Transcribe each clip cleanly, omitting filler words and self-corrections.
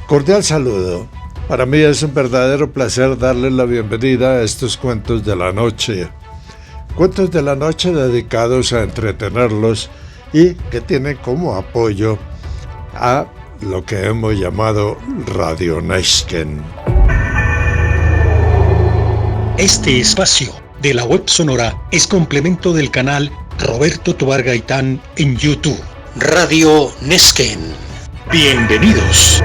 Cordial saludo. Para mí es un verdadero placer darles la bienvenida a estos cuentos de la noche. Cuentos de la noche dedicados a entretenerlos y que tienen como apoyo a lo que hemos llamado Radio Nesken. Este espacio de la web sonora es complemento del canal Roberto Tobar Gaitán en YouTube. Radio Nesken. Bienvenidos.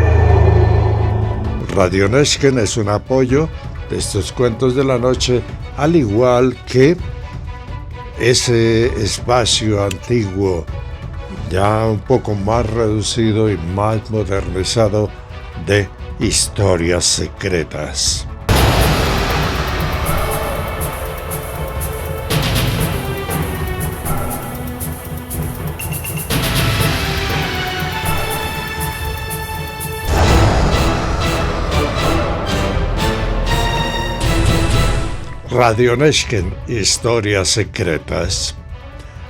Radio Nesken es un apoyo de estos cuentos de la noche, al igual que ese espacio antiguo, ya un poco más reducido y más modernizado, de historias secretas. Radio Nesken, historias secretas.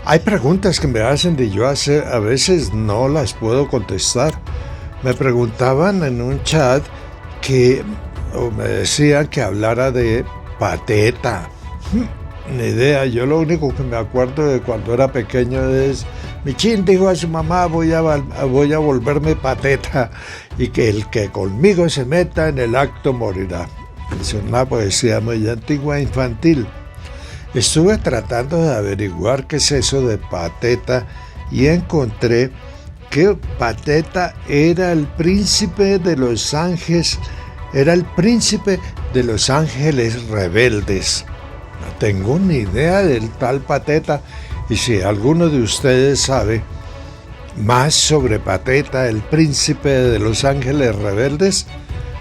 Hay preguntas que me hacen y yo a veces no las puedo contestar. Me preguntaban en un chat o me decían que hablara de Pateta. Ni idea, yo lo único que me acuerdo de cuando era pequeño es: Michín dijo a su mamá, voy a volverme Pateta, y que el que conmigo se meta en el acto morirá. Es una poesía muy antigua, infantil. Estuve tratando de averiguar qué es eso de Pateta y encontré que Pateta era el príncipe de los ángeles, rebeldes. No tengo ni idea del tal Pateta, y si alguno de ustedes sabe más sobre Pateta, el príncipe de los ángeles rebeldes,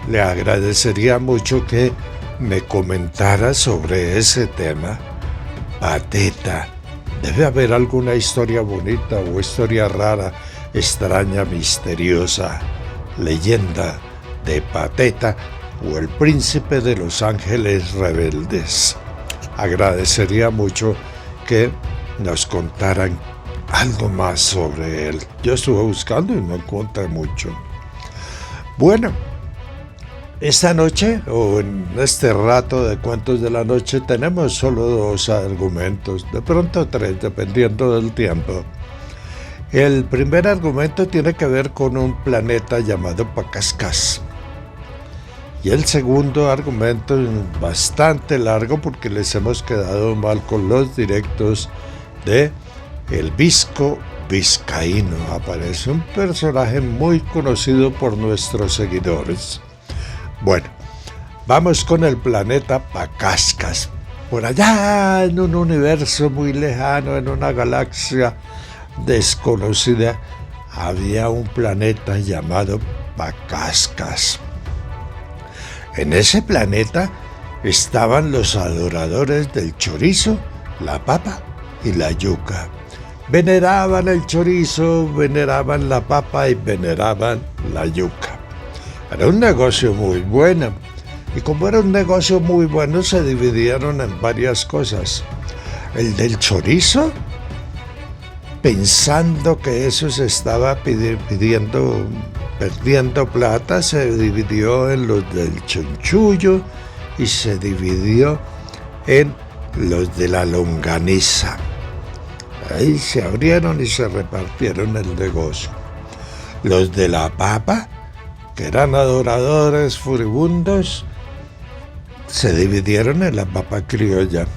le agradecería mucho que me comentara sobre ese tema. Pateta. Debe haber alguna historia bonita o historia rara, extraña, misteriosa, leyenda de Pateta o el príncipe de los ángeles rebeldes. Agradecería mucho que nos contaran algo más sobre él. Yo estuve buscando y no encontré mucho. Bueno, esta noche, o en este rato de cuentos de la noche, tenemos solo 2 argumentos, de pronto 3, dependiendo del tiempo. El primer argumento tiene que ver con un planeta llamado Pacascas. Y el segundo argumento es bastante largo porque les hemos quedado mal con los directos de El Visco Vizcaíno. Aparece un personaje muy conocido por nuestros seguidores. Bueno, vamos con el planeta Pacascas. Por allá en un universo muy lejano, en una galaxia desconocida, había un planeta llamado Pacascas. En ese planeta estaban los adoradores del chorizo, la papa y la yuca. Veneraban el chorizo, veneraban la papa y veneraban la yuca. Era un negocio muy bueno, y como era un negocio muy bueno, se dividieron en varias cosas. El del chorizo, pensando que eso se estaba perdiendo plata, se dividió en los del chonchullo y se dividió en los de la longaniza. Ahí se abrieron y se repartieron el negocio. Los de la papa, que eran adoradores furibundos, se dividieron en la papa criolla,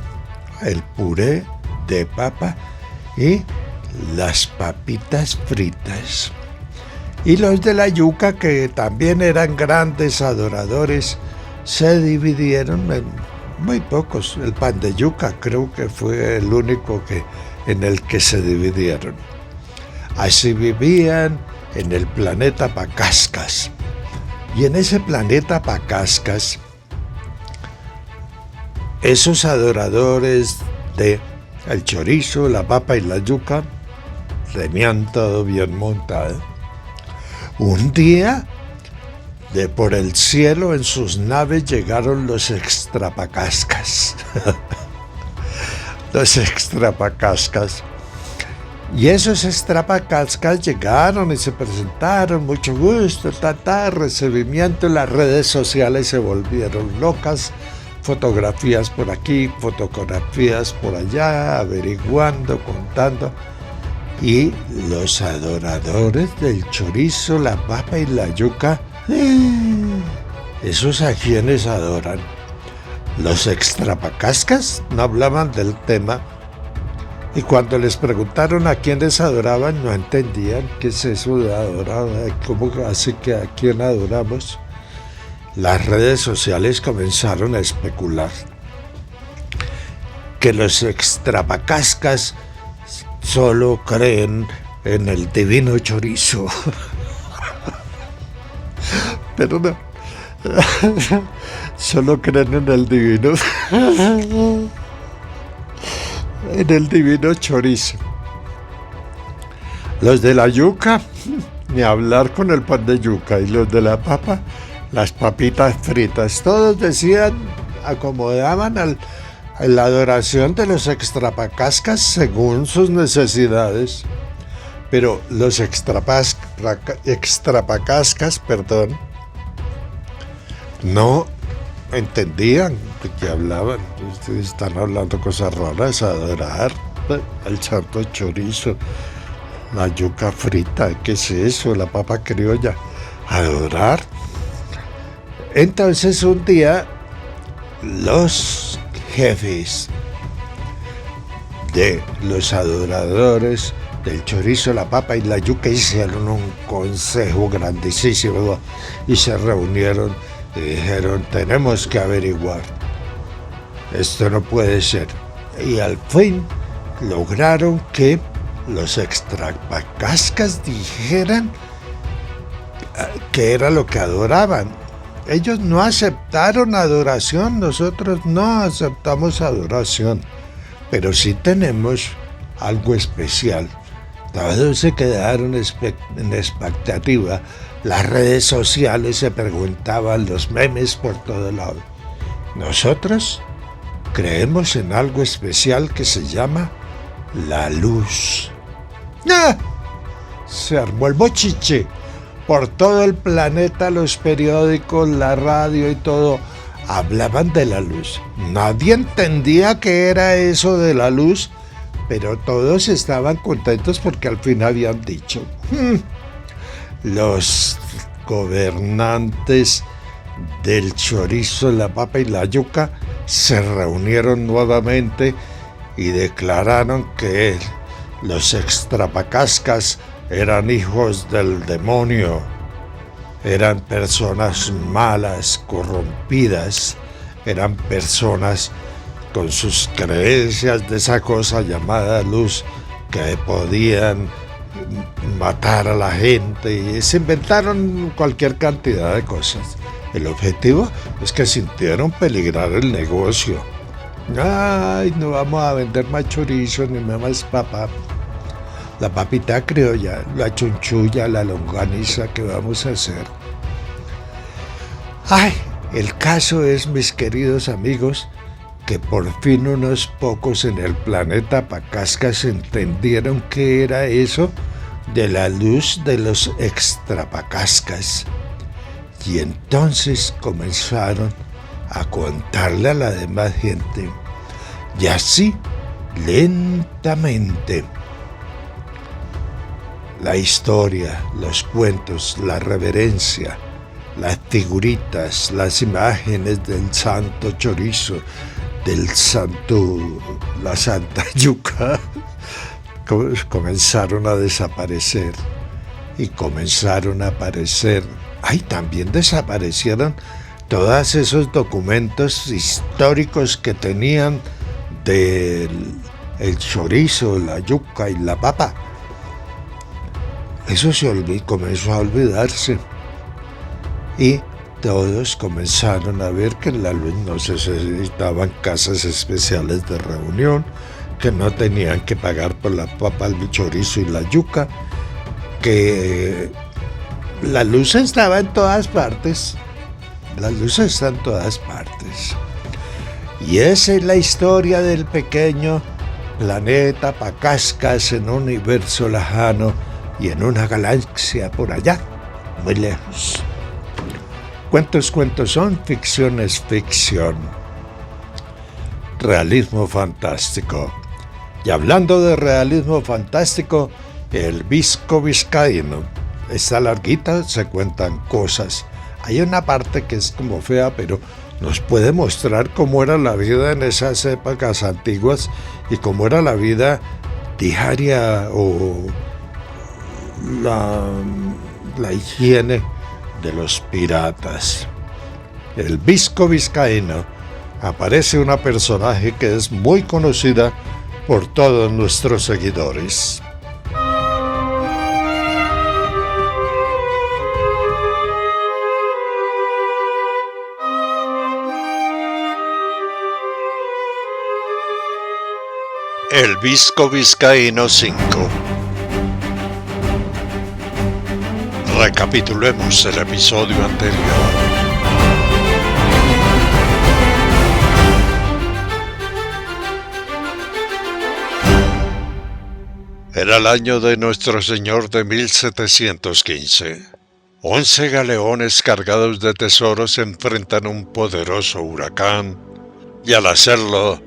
el puré de papa y las papitas fritas. Y los de la yuca, que también eran grandes adoradores, se dividieron en muy pocos. El pan de yuca creo que fue el único en el que se dividieron. Así vivían en el planeta Pacascas. Y en ese planeta Pacascas, esos adoradores de el chorizo, la papa y la yuca tenían todo bien montado. Un día, por el cielo, en sus naves llegaron los extrapacascas. Los extrapacascas. Y esos estrapacascas llegaron y se presentaron, mucho gusto, recibimiento. Las redes sociales se volvieron locas, fotografías por aquí, fotografías por allá, averiguando, contando. Y los adoradores del chorizo, la papa y la yuca, ¿esos a quiénes adoran? Los extrapacascas no hablaban del tema. Y cuando les preguntaron a quiénes adoraban, no entendían qué es eso de adorar, cómo así que a quién adoramos. Las redes sociales comenzaron a especular que los extrapacascas solo creen en el divino chorizo. Pero no, solo creen en el divino. En el divino chorizo. Los de la yuca, ni hablar con el pan de yuca, y los de la papa, las papitas fritas. Todos decían, acomodaban a la adoración de los extrapacascas según sus necesidades. Pero los extrapacascas, no entendían de qué hablaban. Ustedes están hablando cosas raras, adorar el santo chorizo, la yuca frita, ¿qué es eso? La papa criolla, adorar. Entonces un día los jefes de los adoradores del chorizo, la papa y la yuca hicieron un consejo grandísimo y se reunieron y dijeron, tenemos que averiguar, esto no puede ser. Y al fin lograron que los extrapacascas dijeran que era lo que adoraban. Ellos no aceptaron adoración, nosotros no aceptamos adoración, pero sí tenemos algo especial. Todos se quedaron en expectativa. Las redes sociales se preguntaban, los memes por todo lado. Nosotros creemos en algo especial que se llama la luz. ¡Ah! Se armó el bochiche. Por todo el planeta, los periódicos, la radio y todo hablaban de la luz. Nadie entendía qué era eso de la luz, pero todos estaban contentos porque al fin habían dicho. Los gobernantes del chorizo, la papa y la yuca se reunieron nuevamente y declararon que los extrapacascas eran hijos del demonio, eran personas malas, corrompidas, eran personas con sus creencias de esa cosa llamada luz que podían matar a la gente, y se inventaron cualquier cantidad de cosas. El objetivo es que sintieron peligrar el negocio. Ay, no vamos a vender más chorizo ni más papa. La papita criolla, la chunchulla, la longaniza, ¿qué vamos a hacer? Ay, el caso es, mis queridos amigos, que por fin unos pocos en el planeta Pacascas entendieron qué era eso de la luz de los extrapacascas. Y entonces comenzaron a contarle a la demás gente. Y así, lentamente, la historia, los cuentos, la reverencia, las figuritas, las imágenes del santo chorizo, la santa yuca, comenzaron a desaparecer y comenzaron a aparecer. Ay, también desaparecieron todos esos documentos históricos que tenían del chorizo, la yuca y la papa. Eso comenzó a olvidarse y todos comenzaron a ver que en la luz no se necesitaban casas especiales de reunión, que no tenían que pagar por la papa, el chorizo y la yuca, que la luz estaba en todas partes. La luz está en todas partes. Y esa es la historia del pequeño planeta Pacascas en un universo lejano y en una galaxia por allá, muy lejos. Cuentos son, ficción es ficción. Realismo fantástico. Y hablando de realismo fantástico, el Visco Vizcaíno. Está larguita, se cuentan cosas. Hay una parte que es como fea, pero nos puede mostrar cómo era la vida en esas épocas antiguas y cómo era la vida diaria o la higiene de los piratas. El Visco Vizcaíno. Aparece una personaje que es muy conocida por todos nuestros seguidores. El Visco Vizcaíno 5. Recapitulemos el episodio anterior. Era el año de nuestro Señor de 1715. 11 galeones cargados de tesoros enfrentan un poderoso huracán, y al hacerlo,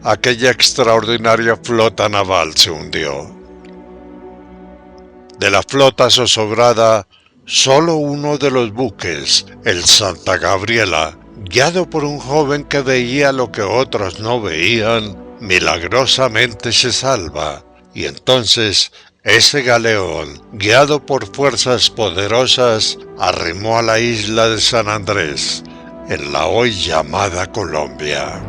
aquella extraordinaria flota naval se hundió. De la flota zozobrada, solo uno de los buques, el Santa Gabriela, guiado por un joven que veía lo que otros no veían, milagrosamente se salva. Y entonces ese galeón, guiado por fuerzas poderosas, arrimó a la isla de San Andrés, en la hoy llamada Colombia.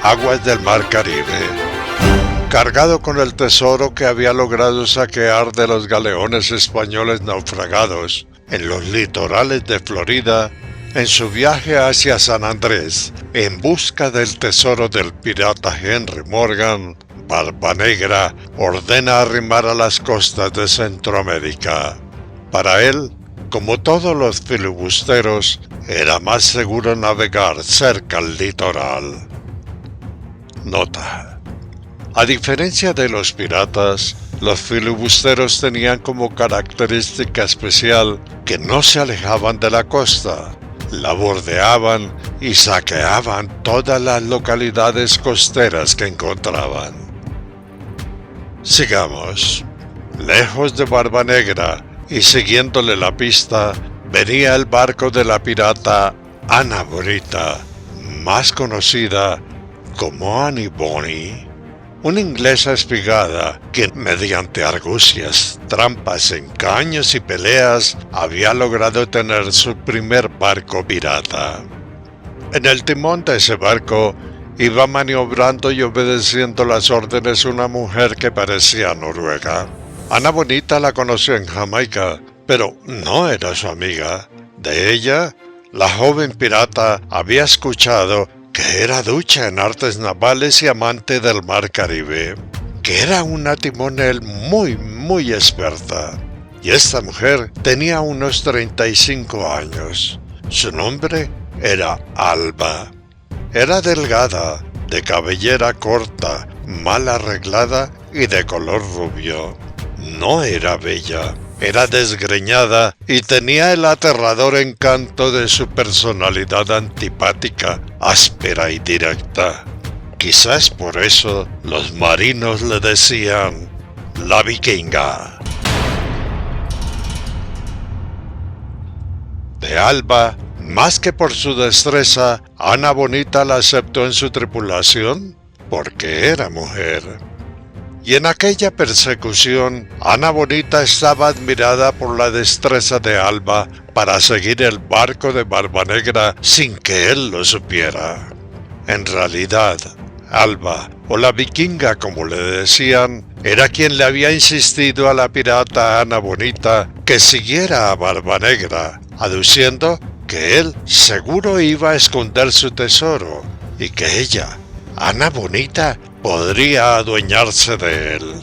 Aguas del Mar Caribe. Cargado con el tesoro que había logrado saquear de los galeones españoles naufragados en los litorales de Florida, en su viaje hacia San Andrés, en busca del tesoro del pirata Henry Morgan, Barbanegra ordena arrimar a las costas de Centroamérica. Para él, como todos los filibusteros, era más seguro navegar cerca al litoral. Nota. A diferencia de los piratas, los filibusteros tenían como característica especial que no se alejaban de la costa, la bordeaban y saqueaban todas las localidades costeras que encontraban. Sigamos. Lejos de Barbanegra y siguiéndole la pista, venía el barco de la pirata Ana Bonita, más conocida como Annie Bonny. Una inglesa espigada que, mediante argucias, trampas, engaños y peleas, había logrado tener su primer barco pirata. En el timón de ese barco iba maniobrando y obedeciendo las órdenes una mujer que parecía noruega. Ana Bonita la conoció en Jamaica, pero no era su amiga. De ella, la joven pirata había escuchado que era ducha en artes navales y amante del Mar Caribe, que era una timonel muy experta. Y esta mujer tenía unos 35 años. Su nombre era Alba. Era delgada, de cabellera corta, mal arreglada y de color rubio. No era bella. Era desgreñada y tenía el aterrador encanto de su personalidad antipática, áspera y directa. Quizás por eso los marinos le decían la vikinga. De Alba, más que por su destreza, Ana Bonita la aceptó en su tripulación porque era mujer. Y en aquella persecución, Ana Bonita estaba admirada por la destreza de Alba para seguir el barco de Barbanegra sin que él lo supiera. En realidad, Alba, o la vikinga como le decían, era quien le había insistido a la pirata Ana Bonita que siguiera a Barbanegra, aduciendo que él seguro iba a esconder su tesoro y que ella, Ana Bonita, podría adueñarse de él.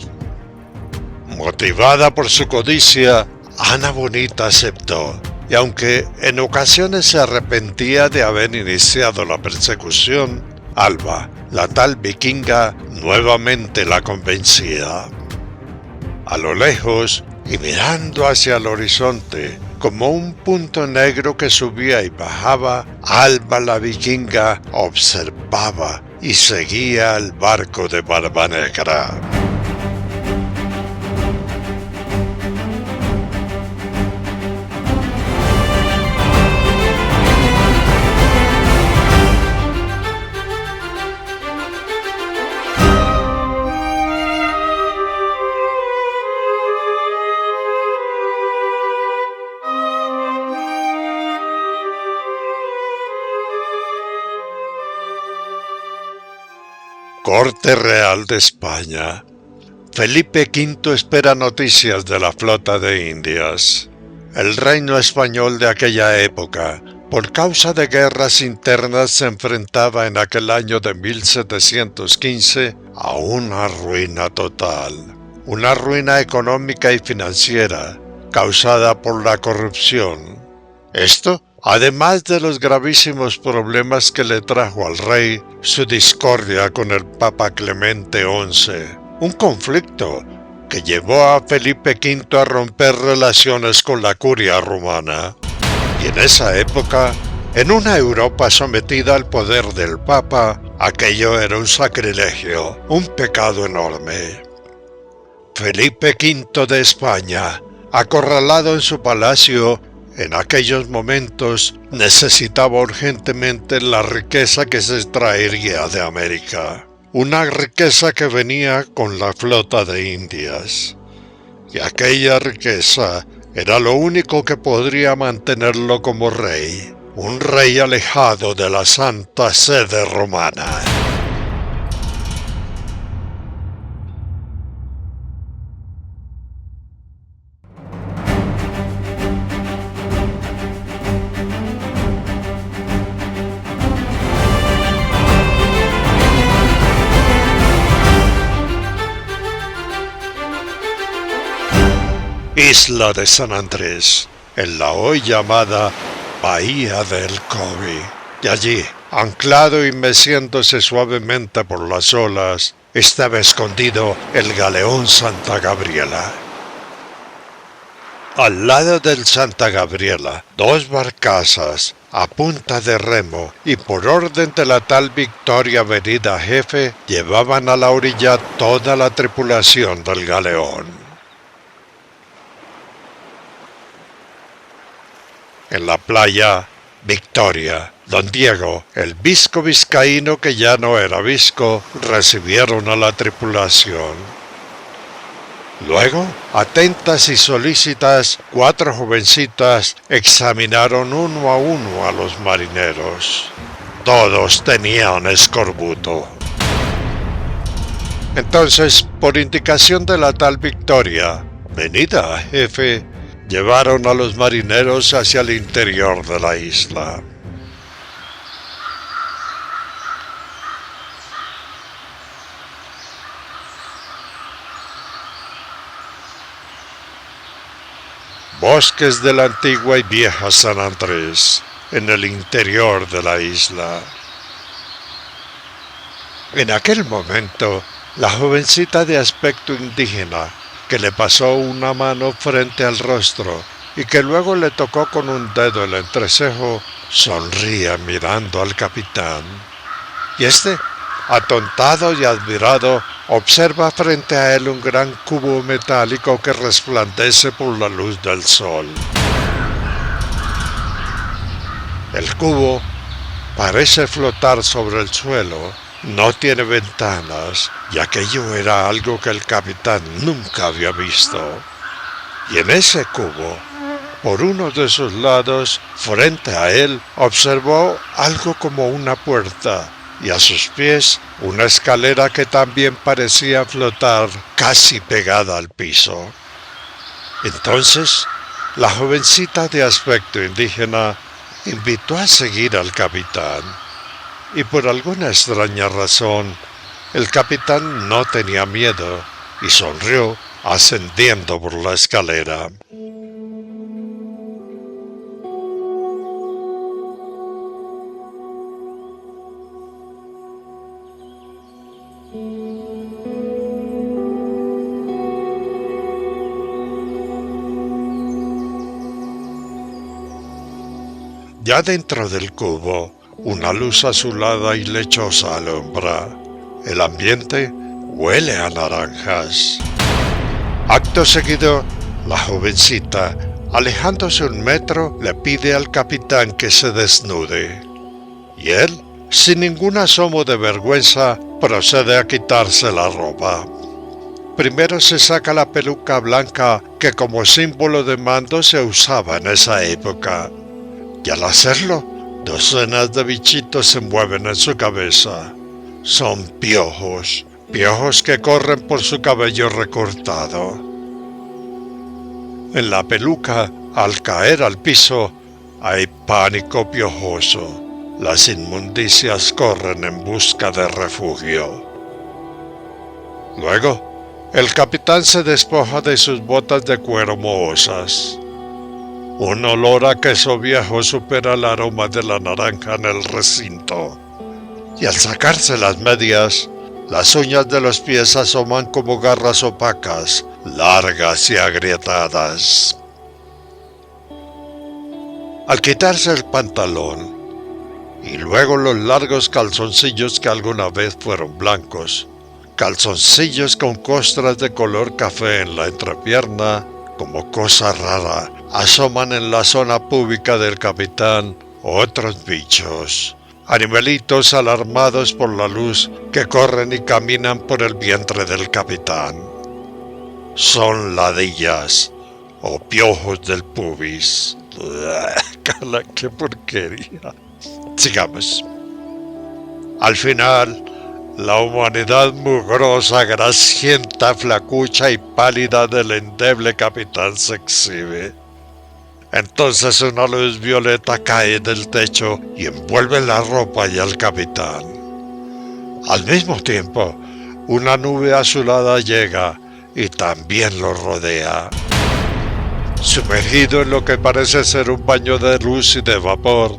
Motivada por su codicia, Ana Bonita aceptó, y aunque en ocasiones se arrepentía de haber iniciado la persecución, Alba, la tal vikinga, nuevamente la convencía. A lo lejos, y mirando hacia el horizonte, como un punto negro que subía y bajaba, Alba la vikinga observaba y seguía el barco de Barbanegra. Corte Real de España. Felipe V espera noticias de la flota de Indias. El reino español de aquella época, por causa de guerras internas, se enfrentaba en aquel año de 1715 a una ruina total. Una ruina económica y financiera, causada por la corrupción. Esto, además de los gravísimos problemas que le trajo al rey su discordia con el Papa Clemente XI, un conflicto que llevó a Felipe V a romper relaciones con la curia romana. Y en esa época, en una Europa sometida al poder del Papa, aquello era un sacrilegio, un pecado enorme. Felipe V de España, acorralado en su palacio, en aquellos momentos necesitaba urgentemente la riqueza que se extraería de América, una riqueza que venía con la flota de Indias, y aquella riqueza era lo único que podría mantenerlo como rey, un rey alejado de la Santa Sede Romana. Isla de San Andrés, en la hoy llamada Bahía del Cobi. Y allí, anclado y meciéndose suavemente por las olas, estaba escondido el galeón Santa Gabriela. Al lado del Santa Gabriela, dos barcazas, a punta de remo, y por orden de la tal Victoria Avenida Jefe, llevaban a la orilla toda la tripulación del galeón. En la playa Victoria, don Diego, el visco vizcaíno que ya no era visco, recibieron a la tripulación. Luego, atentas y solícitas, 4 jovencitas examinaron uno a los marineros. Todos tenían escorbuto. Entonces, por indicación de la tal Victoria, venida a jefe, llevaron a los marineros hacia el interior de la isla. Bosques de la antigua y vieja San Andrés, en el interior de la isla. En aquel momento, la jovencita de aspecto indígena, que le pasó una mano frente al rostro y que luego le tocó con un dedo el entrecejo, sonría mirando al capitán. Y este, atontado y admirado, observa frente a él un gran cubo metálico que resplandece por la luz del sol. El cubo parece flotar sobre el suelo. No tiene ventanas, y aquello era algo que el capitán nunca había visto. Y en ese cubo, por uno de sus lados, frente a él, observó algo como una puerta, y a sus pies una escalera que también parecía flotar casi pegada al piso. Entonces, la jovencita de aspecto indígena invitó a seguir al capitán. Y por alguna extraña razón, el capitán no tenía miedo y sonrió ascendiendo por la escalera. Ya dentro del cubo, una luz azulada y lechosa alumbra. El ambiente huele a naranjas. Acto seguido, la jovencita, alejándose 1 metro, le pide al capitán que se desnude. Y él, sin ningún asomo de vergüenza, procede a quitarse la ropa. Primero se saca la peluca blanca que como símbolo de mando se usaba en esa época. Y al hacerlo, docenas de bichitos se mueven en su cabeza. Son piojos que corren por su cabello recortado. En la peluca, al caer al piso, hay pánico piojoso. Las inmundicias corren en busca de refugio. Luego, el capitán se despoja de sus botas de cuero mohosas. Un olor a queso viejo supera el aroma de la naranja en el recinto. Y al sacarse las medias, las uñas de los pies asoman como garras opacas, largas y agrietadas. Al quitarse el pantalón, y luego los largos calzoncillos que alguna vez fueron blancos, calzoncillos con costras de color café en la entrepierna, como cosa rara, asoman en la zona púbica del capitán otros bichos, animalitos alarmados por la luz que corren y caminan por el vientre del capitán. Son ladillas o piojos del pubis. ¡Cala, qué porquería! Sigamos. Al final, la humanidad mugrosa, grasienta, flacucha y pálida del endeble capitán se exhibe. Entonces una luz violeta cae del techo y envuelve la ropa y al capitán. Al mismo tiempo, una nube azulada llega y también lo rodea. Sumergido en lo que parece ser un baño de luz y de vapor,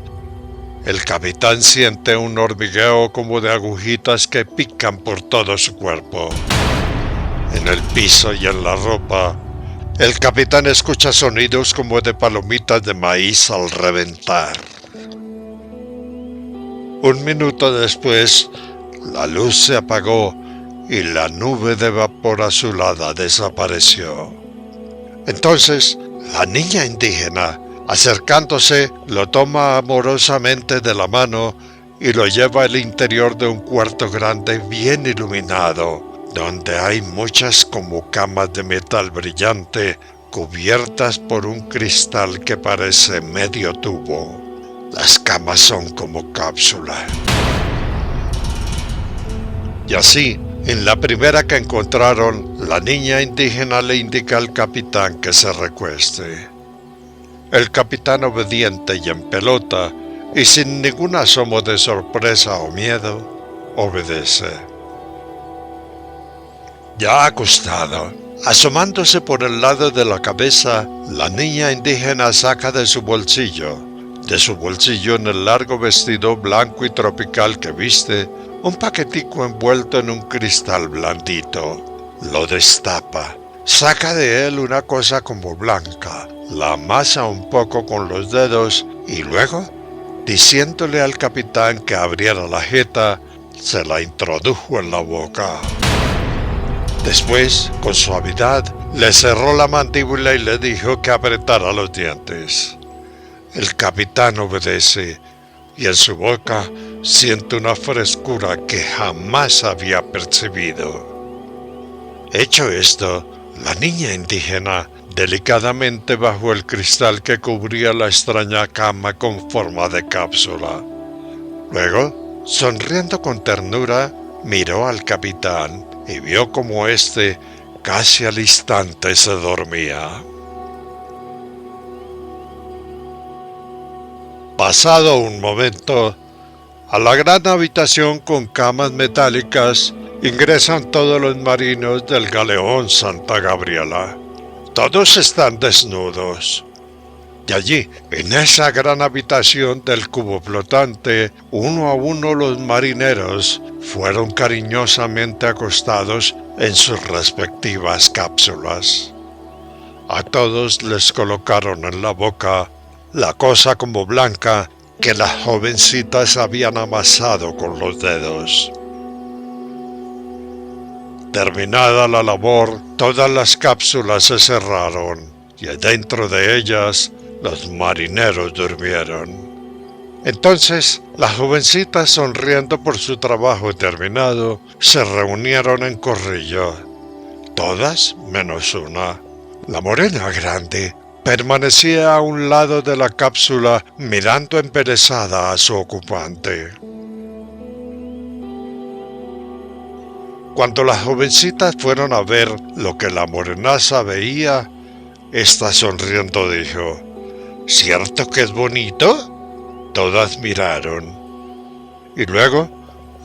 el capitán siente un hormigueo como de agujitas que pican por todo su cuerpo. En el piso y en la ropa, el capitán escucha sonidos como de palomitas de maíz al reventar. 1 minuto después, la luz se apagó y la nube de vapor azulada desapareció. Entonces, la niña indígena, acercándose, lo toma amorosamente de la mano y lo lleva al interior de un cuarto grande bien iluminado, donde hay muchas como camas de metal brillante cubiertas por un cristal que parece medio tubo. Las camas son como cápsula. Y así, en la primera que encontraron, la niña indígena le indica al capitán que se recueste. El capitán, obediente y en pelota, y sin ningún asomo de sorpresa o miedo, obedece. Ya acostado, asomándose por el lado de la cabeza, la niña indígena saca de su bolsillo en el largo vestido blanco y tropical que viste, un paquetico envuelto en un cristal blandito. Lo destapa, saca de él una cosa como blanca, la amasa un poco con los dedos y luego, diciéndole al capitán que abriera la jeta, se la introdujo en la boca. Después, con suavidad, le cerró la mandíbula y le dijo que apretara los dientes. El capitán obedece y en su boca siente una frescura que jamás había percibido. Hecho esto, la niña indígena delicadamente bajó el cristal que cubría la extraña cama con forma de cápsula. Luego, sonriendo con ternura, miró al capitán y vio como éste casi al instante se dormía. Pasado un momento, a la gran habitación con camas metálicas ingresan todos los marinos del galeón Santa Gabriela. Todos están desnudos. Y allí, en esa gran habitación del cubo flotante, uno a uno los marineros fueron cariñosamente acostados en sus respectivas cápsulas. A todos les colocaron en la boca la cosa como blanca que las jovencitas habían amasado con los dedos. Terminada la labor, todas las cápsulas se cerraron y dentro de ellas los marineros durmieron. Entonces, las jovencitas, sonriendo por su trabajo terminado, se reunieron en corrillo. Todas menos una. La morena grande permanecía a un lado de la cápsula mirando emperezada a su ocupante. Cuando las jovencitas fueron a ver lo que la morenaza veía, ésta sonriendo dijo: ¿Cierto que es bonito? Todas miraron. Y luego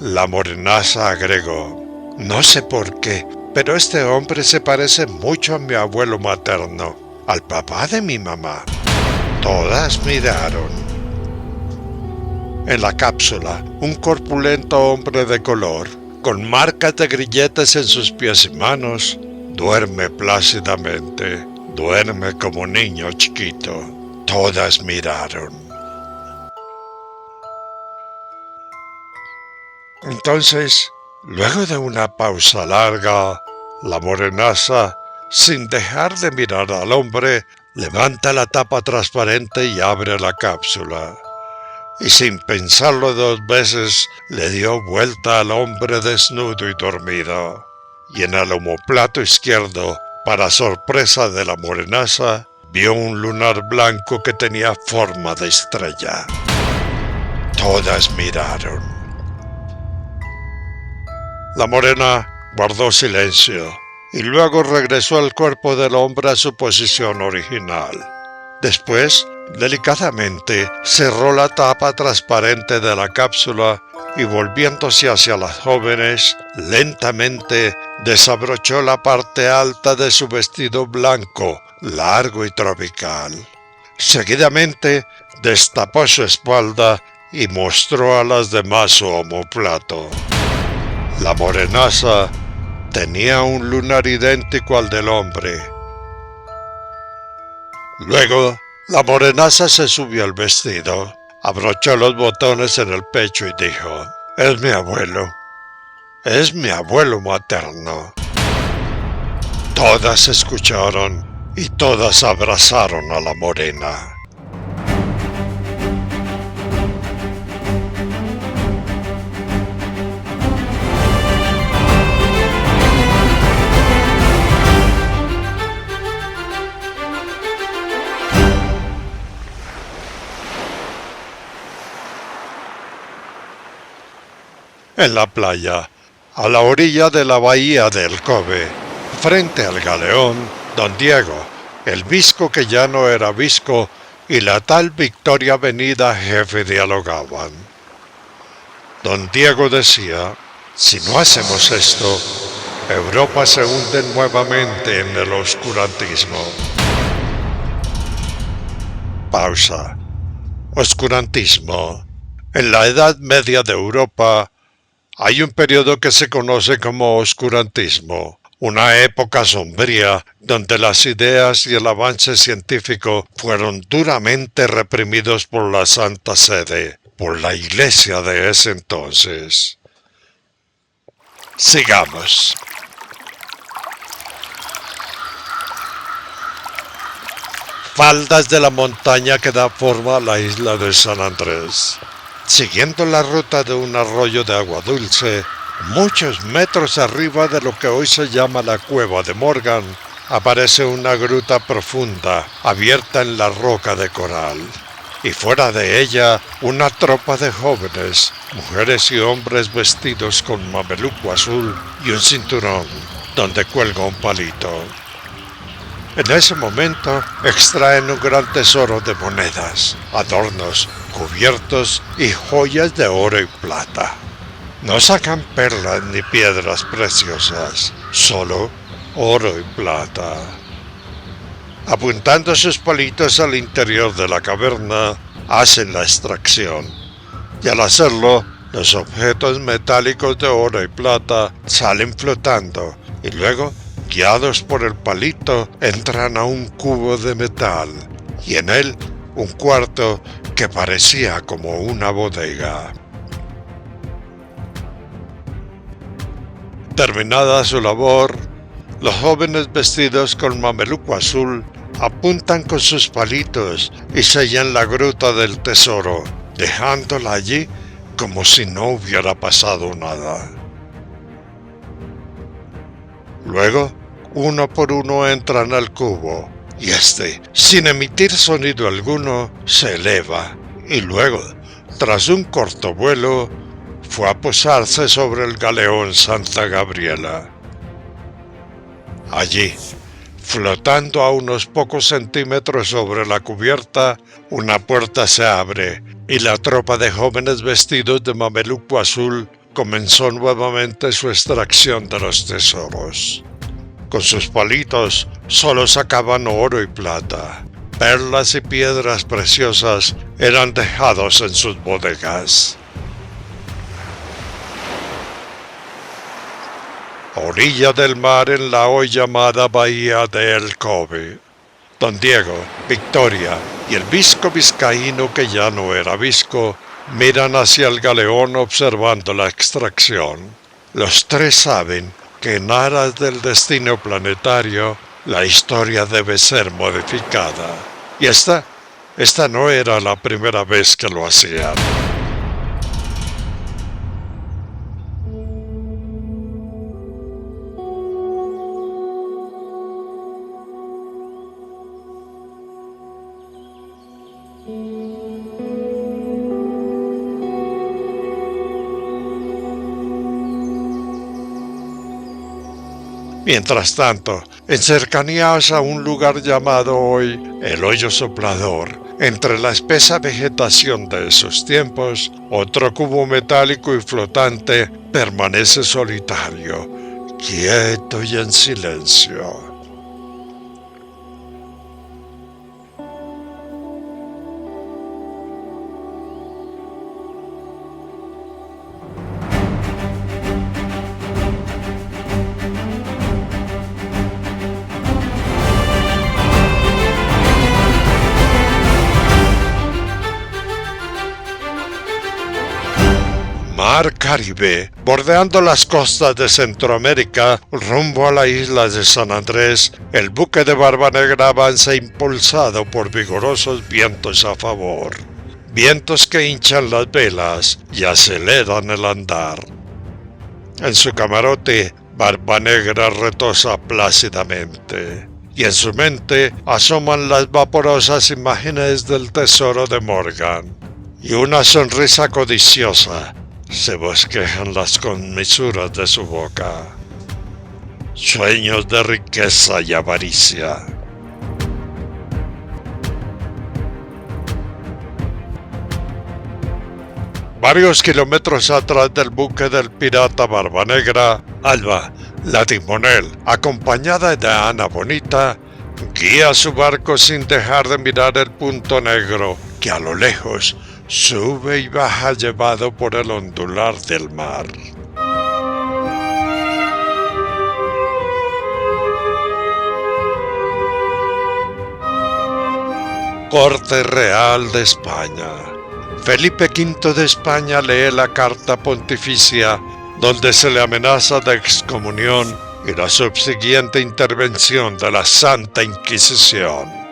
la morenaza agregó: no sé por qué, pero este hombre se parece mucho a mi abuelo materno, al papá de mi mamá. Todas miraron. En la cápsula, un corpulento hombre de color, con marcas de grilletes en sus pies y manos, duerme plácidamente, duerme como niño chiquito. Todas miraron. Entonces, luego de una pausa larga, la morenaza, sin dejar de mirar al hombre, levanta la tapa transparente y abre la cápsula. Y sin pensarlo dos veces, le dio vuelta al hombre desnudo y dormido. Y en el omoplato izquierdo, para sorpresa de la morenaza, vio un lunar blanco que tenía forma de estrella. Todas miraron. La morena guardó silencio y luego regresó al cuerpo del hombre a su posición original. Después, delicadamente, cerró la tapa transparente de la cápsula y volviéndose hacia las jóvenes, lentamente desabrochó la parte alta de su vestido blanco, largo y tropical. Seguidamente, destapó su espalda y mostró a las demás su omoplato. La morenaza tenía un lunar idéntico al del hombre. Luego, la morenaza se subió al vestido, abrochó los botones en el pecho y dijo: es mi abuelo materno. Todas escucharon y todas abrazaron a la morena. En la playa, a la orilla de la bahía del Cobe, frente al galeón, don Diego, el visco que ya no era visco, y la tal Victoria Avenida jefe dialogaban. Don Diego decía: si no hacemos esto, Europa se hunde nuevamente en el oscurantismo. Pausa. Oscurantismo. En la Edad Media de Europa, hay un periodo que se conoce como oscurantismo, una época sombría donde las ideas y el avance científico fueron duramente reprimidos por la Santa Sede, por la Iglesia de ese entonces. Sigamos. Faldas de la montaña que da forma a la isla de San Andrés. Siguiendo la ruta de un arroyo de agua dulce, muchos metros arriba de lo que hoy se llama la Cueva de Morgan, aparece una gruta profunda, abierta en la roca de coral. Y fuera de ella, una tropa de jóvenes, mujeres y hombres vestidos con mameluco azul y un cinturón, donde cuelga un palito. En ese momento extraen un gran tesoro de monedas, adornos, cubiertos y joyas de oro y plata. No sacan perlas ni piedras preciosas, solo oro y plata. Apuntando sus palitos al interior de la caverna, hacen la extracción. Y al hacerlo, los objetos metálicos de oro y plata salen flotando y luego, guiados por el palito, entran a un cubo de metal y en él un cuarto que parecía como una bodega. Terminada su labor, los jóvenes vestidos con mameluco azul apuntan con sus palitos y sellan la gruta del tesoro, dejándola allí como si no hubiera pasado nada. Luego, uno por uno entran al cubo y este, sin emitir sonido alguno, se eleva y luego, tras un corto vuelo, fue a posarse sobre el galeón Santa Gabriela. Allí, flotando a unos pocos centímetros sobre la cubierta, una puerta se abre y la tropa de jóvenes vestidos de mameluco azul comenzó nuevamente su extracción de los tesoros. Con sus palitos solo sacaban oro y plata. Perlas y piedras preciosas eran dejados en sus bodegas. A orilla del mar en la hoy llamada bahía de El Cobe, Don Diego, Victoria y el visco vizcaíno que ya no era visco miran hacia el galeón observando la extracción. Los tres saben que en aras del destino planetario la historia debe ser modificada. Y esta no era la primera vez que lo hacían. Mientras tanto, en cercanías a un lugar llamado hoy El Hoyo Soplador, entre la espesa vegetación de esos tiempos, otro cubo metálico y flotante permanece solitario, quieto y en silencio. Mar Caribe, bordeando las costas de Centroamérica, rumbo a la isla de San Andrés, el buque de Barba Negra avanza impulsado por vigorosos vientos a favor. Vientos que hinchan las velas y aceleran el andar. En su camarote, Barba Negra retosa plácidamente, y en su mente asoman las vaporosas imágenes del tesoro de Morgan, y una sonrisa codiciosa se bosquejan las comisuras de su boca. Sueños de riqueza y avaricia. Varios kilómetros atrás del buque del pirata Barba Negra, Alba, la timonel, acompañada de Ana Bonita, guía su barco sin dejar de mirar el punto negro que a lo lejos sube y baja llevado por el ondular del mar. Corte Real de España. Felipe V de España lee la carta pontificia donde se le amenaza de excomunión y la subsiguiente intervención de la Santa Inquisición.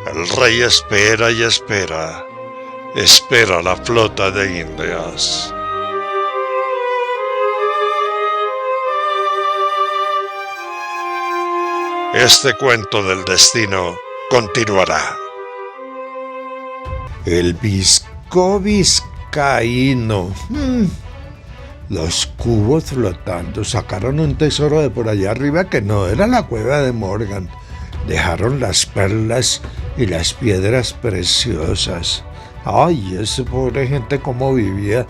El rey espera y espera la flota de Indias. Este cuento del destino continuará. El visco vizcaíno. Los cubos flotando sacaron un tesoro de por allá arriba que no era la cueva de Morgan. Dejaron las perlas y las piedras preciosas. Ay, esa pobre gente cómo vivía.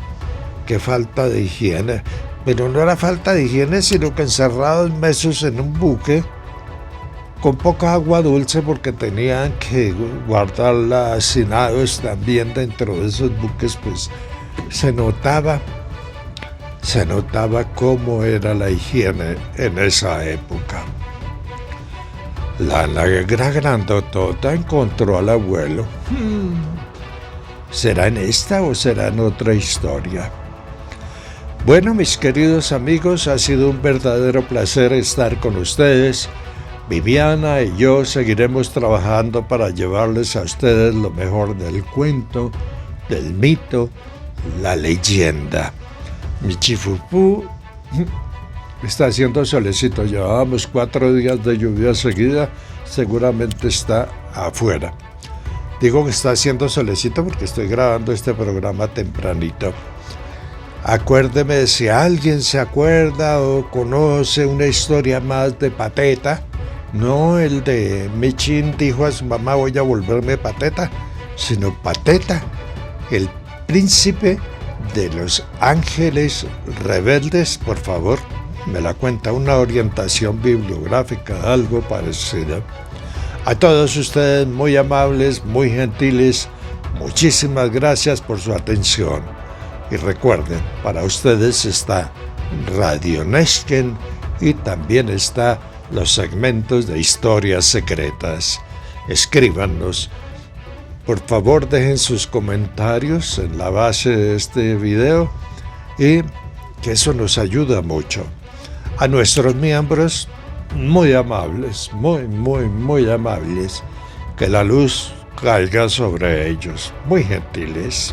qué falta de higiene. Pero no era falta de higiene, sino que encerrados meses en un buque, con poca agua dulce, porque tenían que guardarla hacinados también dentro de esos buques, pues se notaba cómo era la higiene en esa época. La negra grandotota encontró al abuelo. ¿Será en esta o será en otra historia? Bueno, mis queridos amigos, ha sido un verdadero placer estar con ustedes. Viviana y yo seguiremos trabajando para llevarles a ustedes lo mejor del cuento, del mito, la leyenda. Mi Chifupú está haciendo solecito. Llevábamos 4 días de lluvia seguida, seguramente está afuera. Digo que está haciendo solecito porque estoy grabando este programa tempranito. Acuérdeme, si alguien se acuerda o conoce una historia más de Pateta, no el de Michin dijo a su mamá voy a volverme Pateta, sino Pateta, el príncipe de los ángeles rebeldes, por favor, me la cuenta, una orientación bibliográfica, algo parecido. A todos ustedes muy amables, muy gentiles, muchísimas gracias por su atención. Y recuerden, para ustedes está Radio Nesken y también está los segmentos de historias secretas. Escríbanos. Por favor, dejen sus comentarios en la base de este video y que eso nos ayuda mucho. A nuestros miembros, muy amables, muy amables, que la luz caiga sobre ellos, muy gentiles.